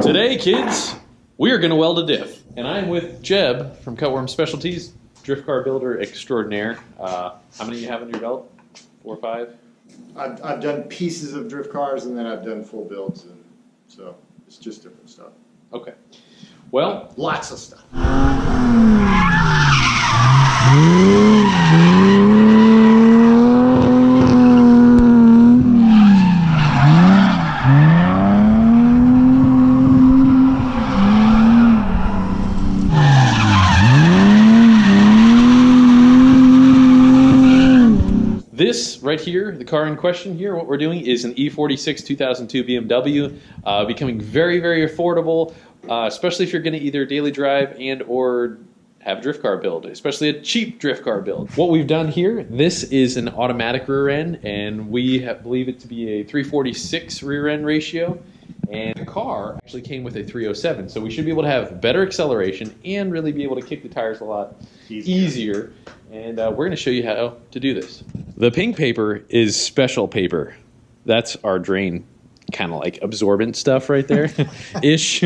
Today, kids, we are going to weld a diff. And I'm with Jeb from Cutworm Specialties, drift car builder extraordinaire. How many do you have on your belt? 4 or 5? I've done pieces of drift cars, and then I've done full builds, and so it's just different stuff. Okay. Well, lots of stuff. this right here, the car in question here, what we're doing is an E46 2002 BMW, becoming very, very affordable, especially if you're going to either daily drive and or have a drift car build, especially a cheap drift car build. What we've done here, this is an automatic rear end, and we believe it to be a 346 rear end ratio. And the car actually came with a 307, so we should be able to have better acceleration and really be able to kick the tires a lot easier. And we're going to show you how to do this. The pink paper is special paper. That's our drain, kind of like absorbent stuff right there, ish.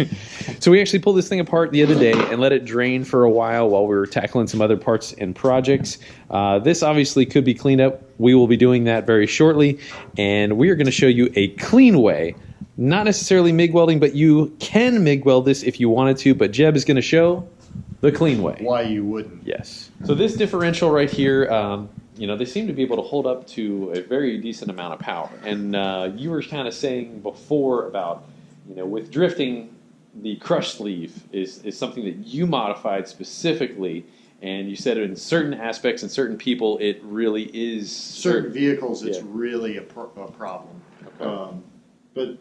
So we actually pulled this thing apart the other day and let it drain for a while we were tackling some other parts and projects. This obviously could be cleaned up. We will be doing that very shortly, and we are going to show you a clean way. Not necessarily MIG welding, but you can MIG weld this if you wanted to, but Jeb is going to show the clean way. Why you wouldn't. Yes. So this differential right here, you know, they seem to be able to hold up to a very decent amount of power. And you were kind of saying before about, you know, with drifting, the crush sleeve is something that you modified specifically. And you said in certain aspects and certain people, it really is. Certain vehicles, it's really a problem. Okay. But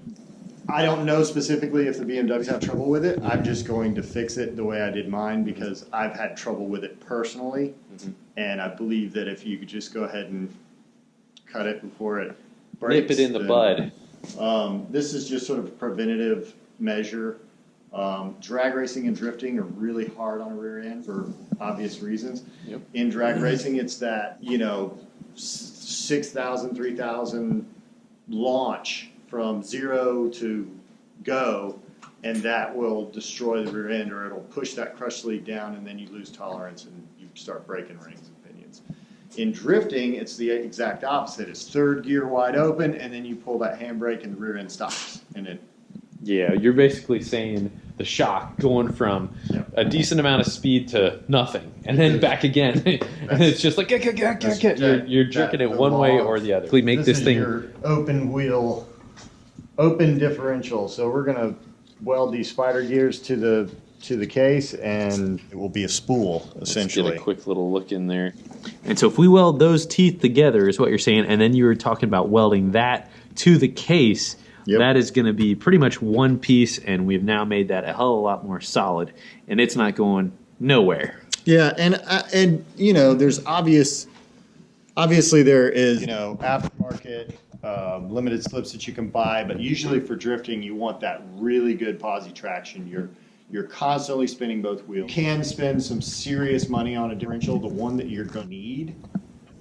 I don't know specifically if the BMWs have trouble with it. I'm just going to fix it the way I did mine because I've had trouble with it personally. Mm-hmm. And I believe that if you could just go ahead and cut it before it breaks. Nip it in the bud. This is just sort of a preventative measure. Drag racing and drifting are really hard on a rear end for obvious reasons. Yep. In drag racing, it's that, you know, 6,000, 3,000 launch from 0 to go, and that will destroy the rear end, or it'll push that crush sleeve down, and then you lose tolerance and you start breaking rings and pinions. In drifting, it's the exact opposite. It's third gear wide open, and then you pull that handbrake and the rear end stops. And it. Yeah, you're basically saying the shock going from a decent amount of speed to nothing, and then back again. And it's just like, you're jerking it one way or the other. Make this thing your open wheel, open differential. So we're going to weld these spider gears to the case, and it will be a spool essentially. Let's get a quick little look in there. And so if we weld those teeth together is what you're saying, and then you were talking about welding that to the case. Yep. That is going to be pretty much one piece, and we've now made that a hell of a lot more solid, and it's not going nowhere. Yeah, and you know, there's obviously there is, you know, aftermarket limited slips that you can buy, but usually for drifting you want that really good posi traction. You're constantly spinning both wheels. You can spend some serious money on a differential. The one that you're going to need,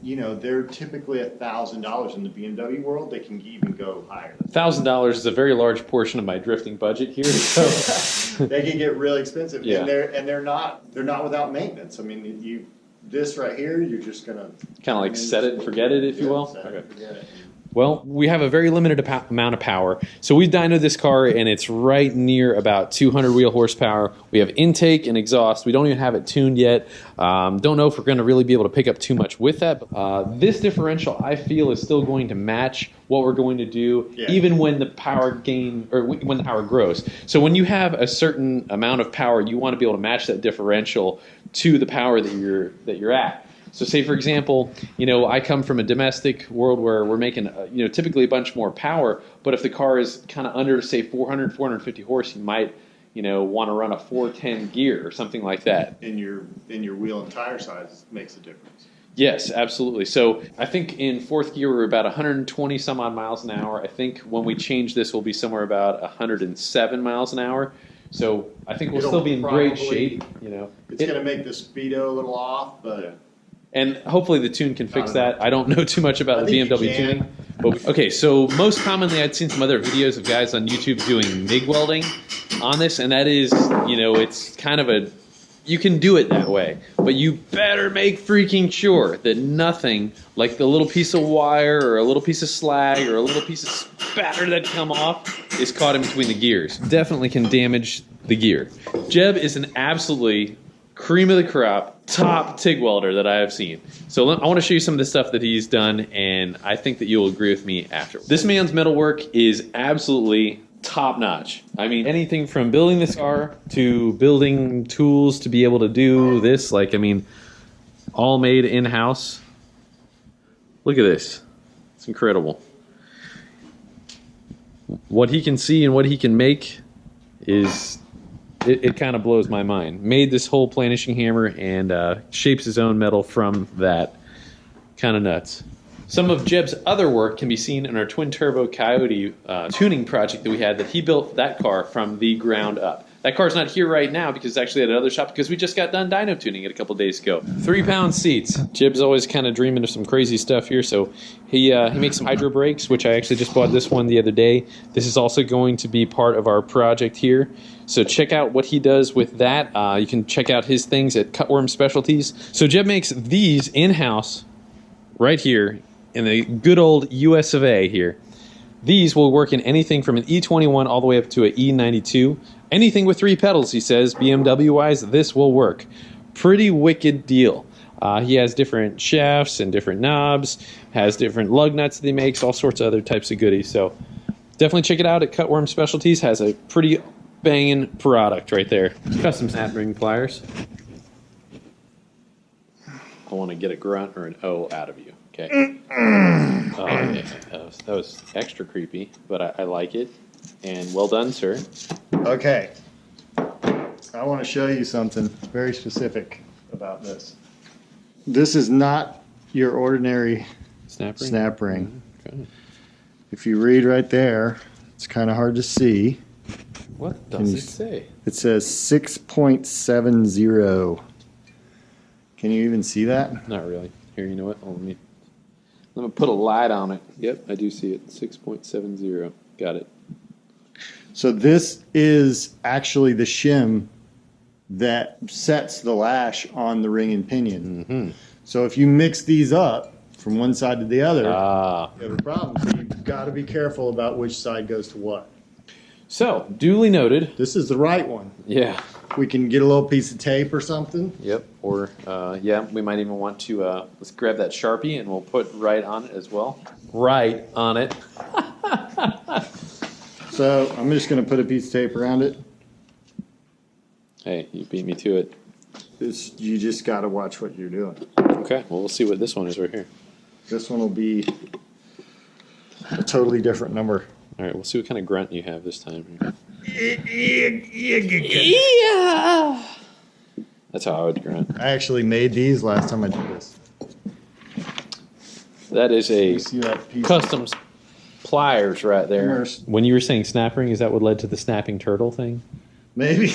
you know, they're typically $1,000 in the BMW world. They can even go higher. $1,000 is a very large portion of my drifting budget here. So they can get really expensive, yeah. and they're not without maintenance. I mean, this right here, you're just gonna kind of like set it and forget it, if you will. Set it and forget it. Well, we have a very limited amount of power. So we've dynoed this car, and it's right near about 200 wheel horsepower. We have intake and exhaust. We don't even have it tuned yet. Don't know if we're going to really be able to pick up too much with that. This differential, I feel, is still going to match what we're going to do, even when the power gain or when the power grows. So when you have a certain amount of power, you want to be able to match that differential to the power that you're at. So say, for example, you know, I come from a domestic world where we're making, you know, typically a bunch more power, but if the car is kind of under, say, 400, 450 horse, you might, you know, want to run a 410 gear or something like that. In your wheel and tire size makes a difference. Yes, absolutely. So I think in fourth gear, we're about 120 some odd miles an hour. I think when we change this, we'll be somewhere about 107 miles an hour. So I think we'll still be in great shape. You know, it's going to make the speedo a little off, but... Yeah. And hopefully the tune can fix that. I don't know too much about the BMW tuning. But okay, so most commonly I'd seen some other videos of guys on YouTube doing MIG welding. on this, and that is, you know, it's kind of a, you can do it that way, but you better make freaking sure that nothing like the little piece of wire or a little piece of slag or a little piece of spatter that come off is caught in between the gears. Definitely can damage the gear. Jeb is an absolutely cream of the crop, top TIG welder that I have seen. So I want to show you some of the stuff that he's done, and I think that you'll agree with me after. This man's metalwork is absolutely top notch. I mean, anything from building this car to building tools to be able to do this, like, I mean, all made in-house. Look at this. It's incredible. What he can see and what he can make is, it kind of blows my mind. Made this whole planishing hammer and shapes his own metal from that. Kind of nuts. Some of Jeb's other work can be seen in our twin turbo Coyote tuning project that we had, that he built that car from the ground up. That car's not here right now because it's actually at another shop because we just got done dyno tuning it a couple days ago. 3-pound seats. Jeb's always kind of dreaming of some crazy stuff here, so he makes some hydro brakes, which I actually just bought this one the other day. This is also going to be part of our project here. So check out what he does with that. You can check out his things at Cutworm Specialties. So Jeb makes these in-house right here in the good old US of A here. These will work in anything from an E21 all the way up to an E92. Anything with 3 pedals, he says, BMW-wise, this will work. Pretty wicked deal. He has different shafts and different knobs, has different lug nuts that he makes, all sorts of other types of goodies. So definitely check it out at Cutworm Specialties. Has a pretty banging product right there. Custom snap ring pliers. I want to get a grunt or an O out of you. Okay. Oh, yeah. That was extra creepy, but I like it. And well done, sir. Okay. I want to show you something very specific about this. This is not your ordinary snap ring. Okay. If you read right there, it's kind of hard to see. What does it say? It says 6.70. Can you even see that? Not really. Here, you know what? Let me put a light on it. Yep, I do see it. 6.70. Got it. So this is actually the shim that sets the lash on the ring and pinion. Mm-hmm. So if you mix these up from one side to the other, you have a problem. So you've got to be careful about which side goes to what. So, duly noted. This is the right one. Yeah. We can get a little piece of tape or something. Yep. Or, yeah, we might even want to, let's grab that Sharpie and we'll put right on it as well. Right on it. So I'm just going to put a piece of tape around it. Hey, you beat me to it. You just got to watch what you're doing. Okay, well, we'll see what this one is right here. This one will be a totally different number. All right, we'll see what kind of grunt you have this time. Yeah. That's how I would grunt. I actually made these last time I did this. That is a See that piece custom pliers right there. Immersed. When you were saying snap ring, is that what led to the snapping turtle thing? Maybe.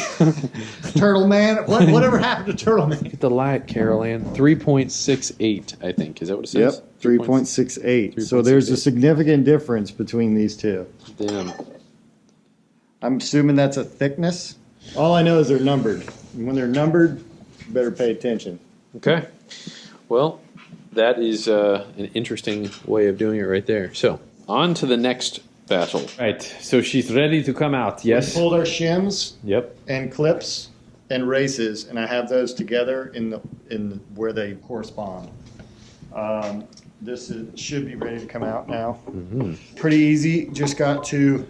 Turtle Man. Whatever happened to Turtle Man? Get the light, Carol Ann. 3.68, I think. Is that what it says? Yep, 3.68. So there's a significant difference between these two. Damn. I'm assuming that's a thickness. All I know is they're numbered. And when they're numbered, you better pay attention. Okay. Well, that is an interesting way of doing it right there. So, on to the next battle. Right, so she's ready to come out, yes? We pulled our shims Yep. and clips and races, and I have those together in where they correspond. This should be ready to come out now. Mm-hmm. Pretty easy. Just got to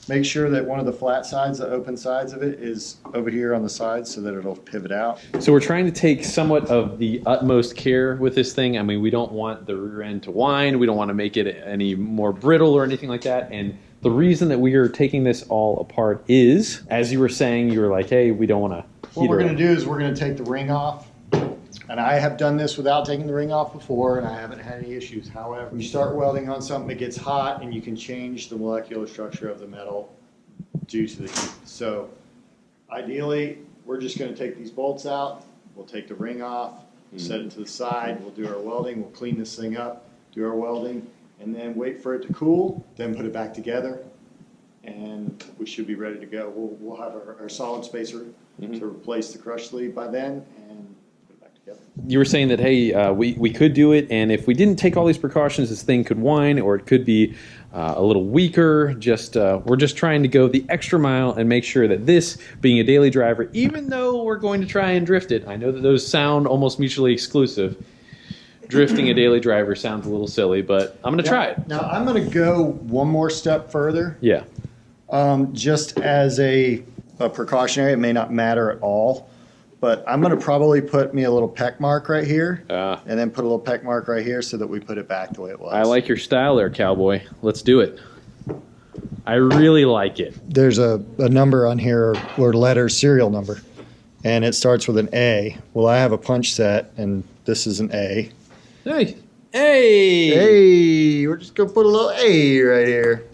make sure that one of the flat sides, the open sides of it, is over here on the side so that it'll pivot out. So we're trying to take somewhat of the utmost care with this thing. I mean, we don't want the rear end to whine. We don't want to make it any more brittle or anything like that. And the reason that we are taking this all apart is, as you were saying, you were like, hey, we don't want to heat What we're her going up. to do is we're going to take the ring off. And I have done this without taking the ring off before, and I haven't had any issues. However, you start welding on something that gets hot, and you can change the molecular structure of the metal due to the heat. So ideally, we're just going to take these bolts out. We'll take the ring off, set it to the side. We'll do our welding. We'll clean this thing up, do our welding, and then wait for it to cool, then put it back together, and we should be ready to go. We'll have our solid spacer to replace the crush sleeve by then, and put it back together. You were saying that, hey, we could do it, and if we didn't take all these precautions, this thing could whine, or it could be a little weaker. We're just trying to go the extra mile and make sure that this, being a daily driver, even though we're going to try and drift it, I know that those sound almost mutually exclusive. Drifting a daily driver sounds a little silly, but I'm going to try it. Now, I'm going to go one more step further. Yeah. Just as a precautionary, it may not matter at all, but I'm going to probably put me a little peck mark right here, and then put a little peck mark right here so that we put it back the way it was. I like your style there, cowboy. Let's do it. I really like it. There's a number on here, or letter serial number, and it starts with an A. Well, I have a punch set, and this is an A. Hey. Hey. Hey, we're just going to put a little A right here.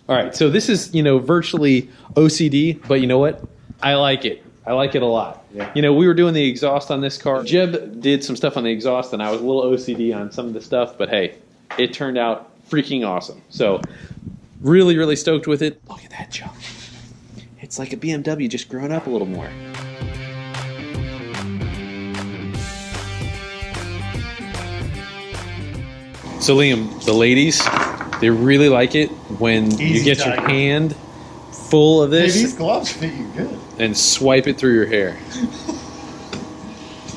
All right, so this is, virtually OCD, but you know what? I like it. I like it a lot. Yeah. We were doing the exhaust on this car. Jeb did some stuff on the exhaust, and I was a little OCD on some of the stuff, but hey, it turned out freaking awesome. So really, really stoked with it. Look at that jump. It's like a BMW just growing up a little more. So Liam, the ladies, they really like it when you get your hand full of this. Hey, these gloves fit you good. And swipe it through your hair.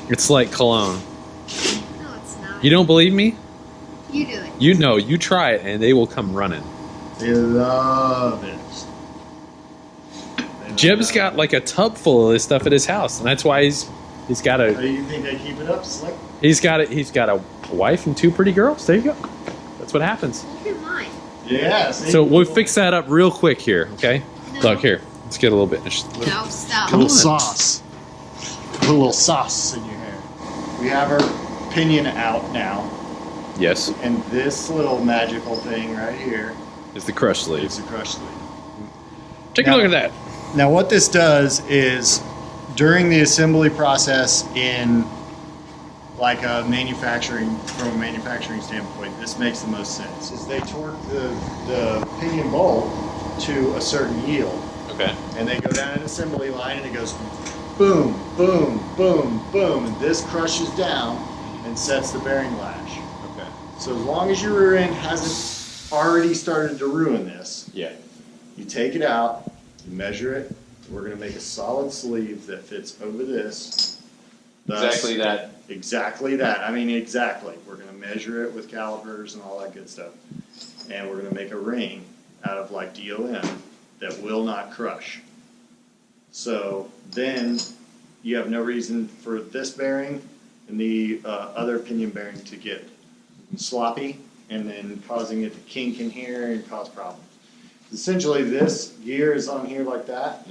It's like cologne. No, it's not. You don't believe me? You do it. You try it and they will come running. They love it. Jeb's got like a tub full of this stuff at his house, and that's why he's got Oh, a you think they keep it up slick? he's got a wife and 2 pretty girls. There you go. That's what happens. Look at mine. Yeah. So we'll fix that up real quick here, okay? No. Look here. Let's get a little bit. No, stop. A little sauce. Put a little sauce in your hair. We have our pinion out now, Yes, and this little magical thing right here it's the crush sleeve. is the crush sleeve. Take a look at that. Now what this does is, during the assembly process in like from a manufacturing standpoint, this makes the most sense, is they torque the pinion bolt to a certain yield. Okay. And they go down an assembly line and it goes boom, boom, boom, boom, and this crushes down and sets the bearing lash. Okay. So as long as your rear end hasn't already started to ruin this, Yeah. you take it out, you measure it. We're going to make a solid sleeve that fits over this. Thus, Exactly that. Exactly that. I mean, exactly. We're going to measure it with calipers and all that good stuff. And we're going to make a ring out of like DOM that will not crush. So then you have no reason for this bearing and the other pinion bearing to get sloppy and then causing it to kink in here and cause problems. Essentially, this gear is on here like that,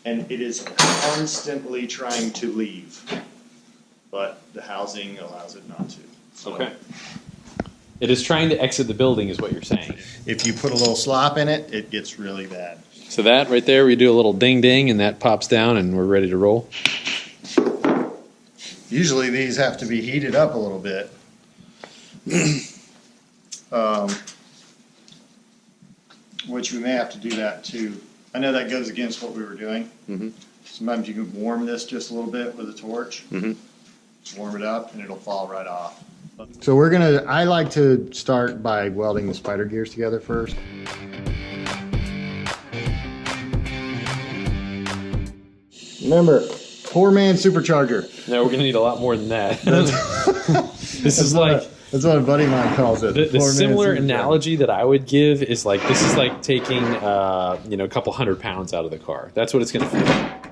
and it is constantly trying to leave, but the housing allows it not to. So Okay. It is trying to exit the building, is what you're saying. if you put a little slop in it, it gets really bad. So that right there, we do a little ding ding, and that pops down, and we're ready to roll. Usually these have to be heated up a little bit. Which we may have to do that too. I know that goes against what we were doing. Sometimes you can warm this just a little bit with a torch. Warm it up and it'll fall right off. So I like to start by welding the spider gears together first. Remember, poor man supercharger. No, we're gonna need a lot more than that. This is like That's what a buddy of mine calls it. the similar analogy that I would give is like this is like taking a couple 100 pounds out of the car. That's what it's gonna feel like.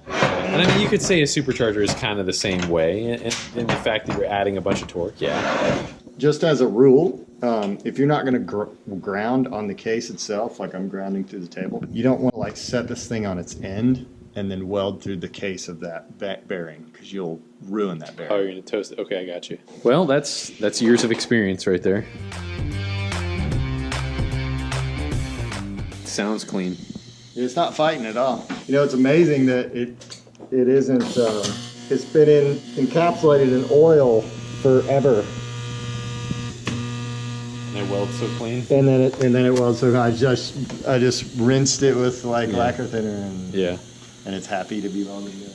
And I mean, you could say a supercharger is kind of the same way, in the fact that you're adding a bunch of torque. Yeah. Just as a rule, if you're not going to ground on the case itself, like I'm grounding through the table, you don't want to like set this thing on its end and then weld through the case of that bearing, because you'll ruin that bearing. Oh, you're gonna toast it. Okay, I got you. Well, that's years of experience right there. Sounds clean. It's not fighting at all. It's amazing that it isn't. It's been encapsulated in oil forever. And it welds so clean. And then it welds. So I just rinsed it with like lacquer thinner, and it's happy to be welded good.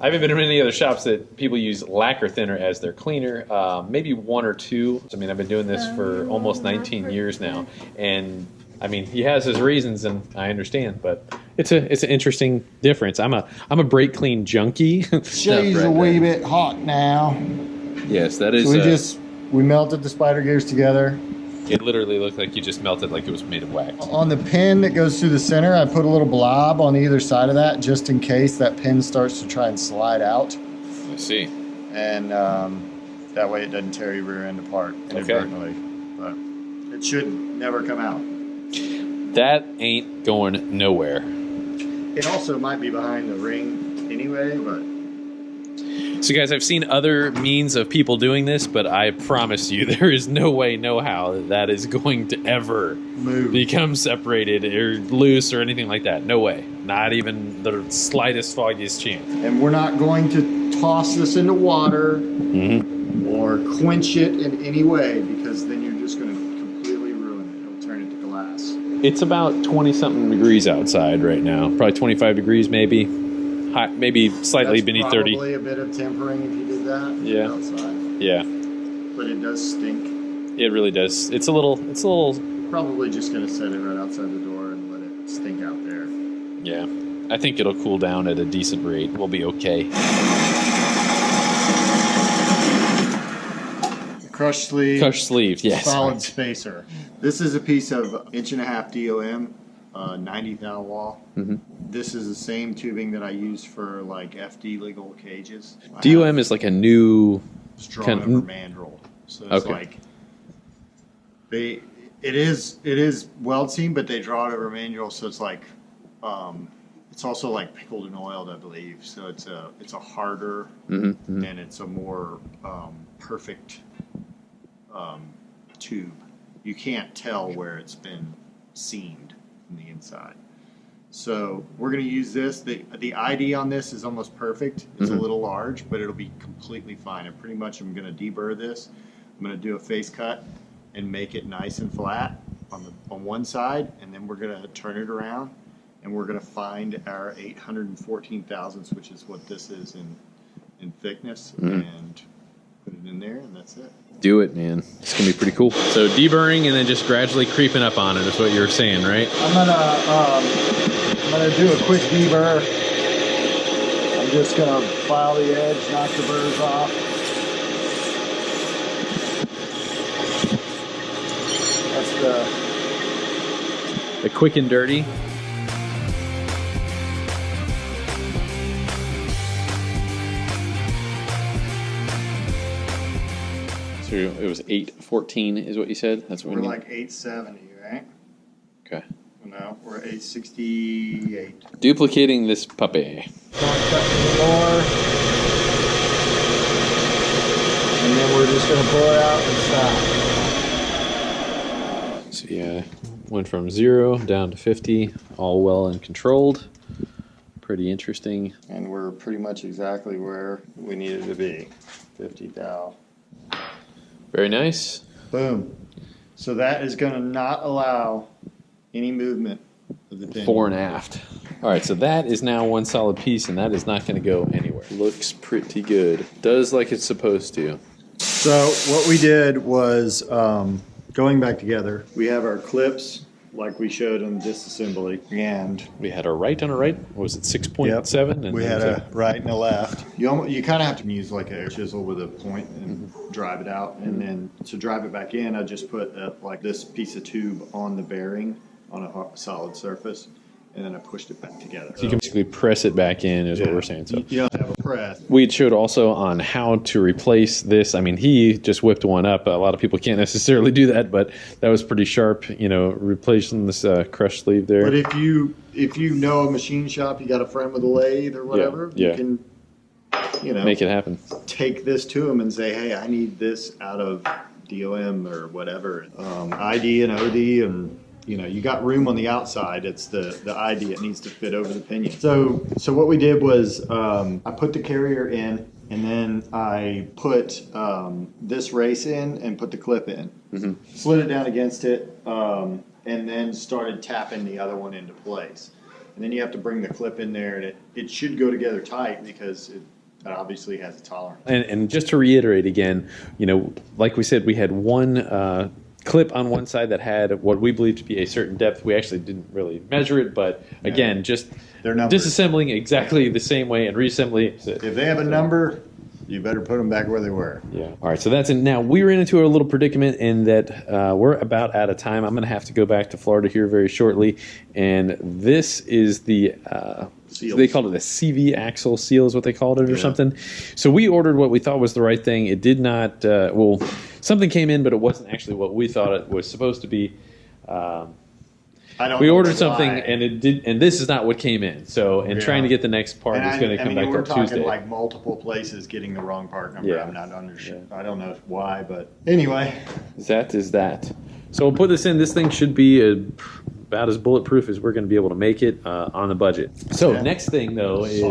I haven't been in any other shops that people use lacquer thinner as their cleaner. Maybe one or two. I mean, I've been doing this for almost 19 years now, and I mean, he has his reasons, and I understand, but it's an interesting difference. I'm a brake clean junkie. Shay's a wee bit hot now. Yes, that is. So we melted the spider gears together. It literally looked like you just melted like it was made of wax. On the pin that goes through the center, I put a little blob on either side of that, just in case that pin starts to try and slide out. I see. And that way it doesn't tear your rear end apart inadvertently. But it should never come out. That ain't going nowhere. It also might be behind the ring anyway, but... So guys, I've seen other means of people doing this, but I promise you there is no way, no how that is going to ever become separated or loose or anything like that. No way. Not even the slightest, foggiest chance. And we're not going to toss this into water or quench it in any way, because then you're just going to completely ruin it. It'll turn into glass. It's about 20-something degrees outside right now. Probably 25 degrees maybe. Hot, maybe slightly beneath 30. Probably a bit of tempering if you did that. Yeah. Outside. Yeah. But it does stink. It really does. It's a little. Probably just gonna set it right outside the door and let it stink out there. Yeah. I think it'll cool down at a decent rate. We'll be okay. Crush sleeve. Crush sleeve. Yes. Solid spacer. This is a piece of 1.5" DOM. 90 thou wall. This is the same tubing that I use for like FD legal cages. DOM is like a new strong over mandrel. So it's like it is weld seam, but they draw it over mandrel, so it's like it's also like pickled and oiled, I believe. So it's a harder and it's a more perfect tube. You can't tell where it's been seamed in the inside. So we're going to use this. The ID on this is almost perfect. It's a little large, but it'll be completely fine. And pretty much I'm going to deburr this. I'm going to do a face cut and make it nice and flat on one side, and then we're going to turn it around, and we're going to find our 814 thousandths, which is what this is in thickness, and put it in there, and that's it. Do it, man. It's gonna be pretty cool. So deburring and then just gradually creeping up on it is what you were saying, right? I'm gonna do a quick deburr. I'm just gonna file the edge, knock the burrs off. That's the quick and dirty. So it was 814 is what you said? That's what we're like 870, right? Okay. No, we're 868. Duplicating this puppy. More. And then we're just going to pull it out and stop. So yeah, went from 0 down to 50, all well and controlled. Pretty interesting. And we're pretty much exactly where we needed to be. 50 thou. Very nice. Boom. So that is going to not allow any movement of the pin. Fore and aft. All right, so that is now one solid piece, and that is not going to go anywhere. Looks pretty good. Does like it's supposed to. So what we did was going back together. We have our clips like we showed on disassembly, and we had a right and a right. What was it 6.7? And we had a right and a left. You kind of have to use like a chisel with a point and drive it out, and then to drive it back in, I just put like this piece of tube on the bearing on a solid surface, and then I pushed it back together. So you can basically press it back in, is what we're saying. So you don't have a press. We showed also on how to replace this. I mean, he just whipped one up. A lot of people can't necessarily do that, but that was pretty sharp. You know, replacing this crush sleeve there. But if you know a machine shop, you got a friend with a lathe or whatever, you can, make it happen. Take this to them and say, hey, I need this out of DOM or whatever, ID and OD, and you know, you got room on the outside. It's the idea. It needs to fit over the pinion. So what we did was I put the carrier in, and then I put this race in and put the clip in. Slid it down against it, and then started tapping the other one into place. And then you have to bring the clip in there, and it should go together tight because it obviously has a tolerance. And just to reiterate again, you know, like we said, we had one clip on one side that had what we believe to be a certain depth. We actually didn't really measure it, but again, just disassembling exactly the same way and reassembling. If they have a number, you better put them back where they were. Yeah. All right. So that's it. Now we ran into a little predicament in that we're about out of time. I'm going to have to go back to Florida here very shortly, and this is the they called it a CV axle seal is what they called it or something. So we ordered what we thought was the right thing. It did not. Well, something came in, but it wasn't actually what we thought it was supposed to be. We ordered something and it did, and this is not what came in. So, trying to get the next part is going to come back we're up talking Tuesday. Like multiple places getting the wrong part number. Yeah. I'm not undersure. I don't know why, but anyway. That is that. So we'll put this in. This thing should be about as bulletproof as we're going to be able to make it on the budget. So next thing though is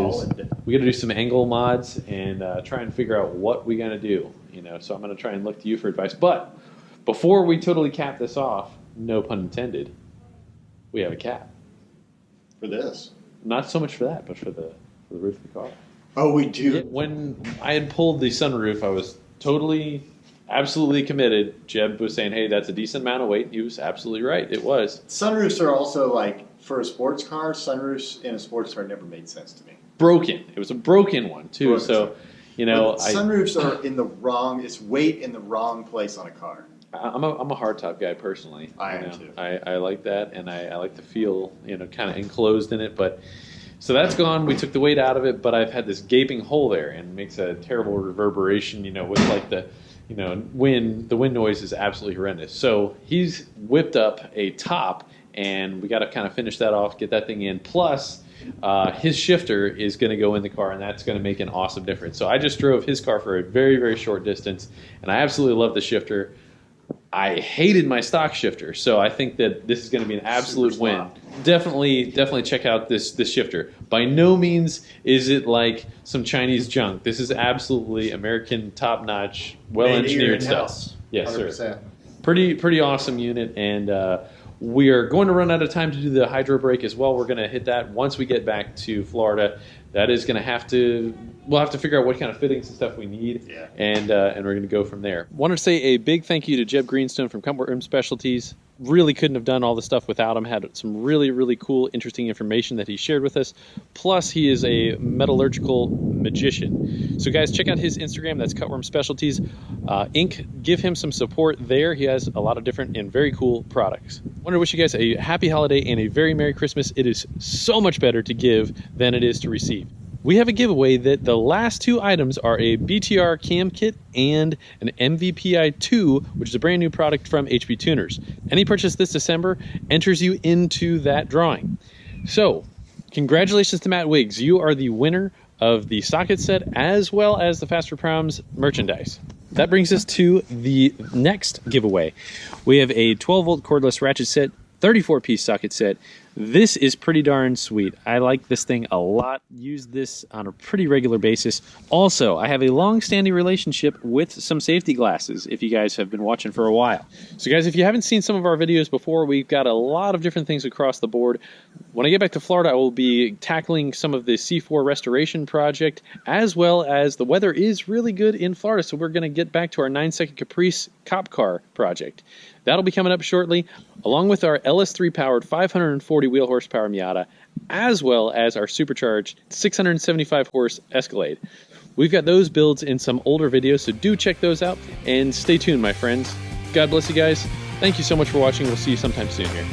we got to do some angle mods and try and figure out what we're going to do. You know, so I'm going to try and look to you for advice. But before we totally cap this off, no pun intended, we have a cap For this. Not so much for that, but for the roof of the car. Oh, we do? When I had pulled the sunroof, I was totally, absolutely committed. Jeb was saying, hey, that's a decent amount of weight. He was absolutely right. It was. Sunroofs are also like, for a sports car, sunroofs in a sports car never made sense to me. Broken. It was a broken one, too. So, you know. Sunroofs are in the wrong, it's weight in the wrong place on a car. I'm a hardtop guy personally. I am too. I like that, and I like to feel, you know, kind of enclosed in it. But so that's gone. We took the weight out of it, but I've had this gaping hole there, and it makes a terrible reverberation. You know, with like the, you know, wind. The wind noise is absolutely horrendous. So he's whipped up a top, and we got to kind of finish that off, get that thing in. Plus, his shifter is going to go in the car, and that's going to make an awesome difference. So I just drove his car for a very, very short distance, and I absolutely love the shifter. I hated my stock shifter, so I think that this is going to be an absolute win. Definitely check out this shifter. By no means is it like some Chinese junk. This is absolutely American, top-notch, well-engineered stuff. Yes, 100%. Sir. Pretty awesome unit, and we are going to run out of time to do the hydro brake as well. We're going to hit that once we get back to Florida. That is going to have to, we'll have to figure out what kind of fittings and stuff we need, and we're going to go from there. Wanted to say a big thank you to Jeb Greenstone from Cutworm Specialties. Really couldn't have done all this stuff without him. Had some really, really cool, interesting information that he shared with us. Plus, he is a metallurgical magician. So, guys, check out his Instagram. That's Cutworm Specialties Inc. Give him some support there. He has a lot of different and very cool products. Want to wish you guys a happy holiday and a very Merry Christmas. It is so much better to give than it is to receive. We have a giveaway that the last two items are a BTR cam kit and an MPVI 2, which is a brand new product from HPTUNERS. Any purchase this December enters you into that drawing. So, congratulations to Matt Wiggs. You are the winner of the socket set as well as the Fasterproms merchandise. That brings us to the next giveaway. We have a 12-volt cordless ratchet set, 34-piece socket set. This is pretty darn sweet. I like this thing a lot. Use this on a pretty regular basis. Also, I have a long-standing relationship with some safety glasses, if you guys have been watching for a while. So guys, if you haven't seen some of our videos before, we've got a lot of different things across the board. When I get back to Florida, I will be tackling some of the C4 restoration project, as well as the weather is really good in Florida, so we're going to get back to our 9-second Caprice cop car project. That'll be coming up shortly, along with our LS3-powered 540 wheel horsepower Miata, as well as our supercharged 675 horse Escalade. We've got those builds in some older videos, so do check those out, and stay tuned, my friends. God bless you guys. Thank you so much for watching. We'll see you sometime soon here.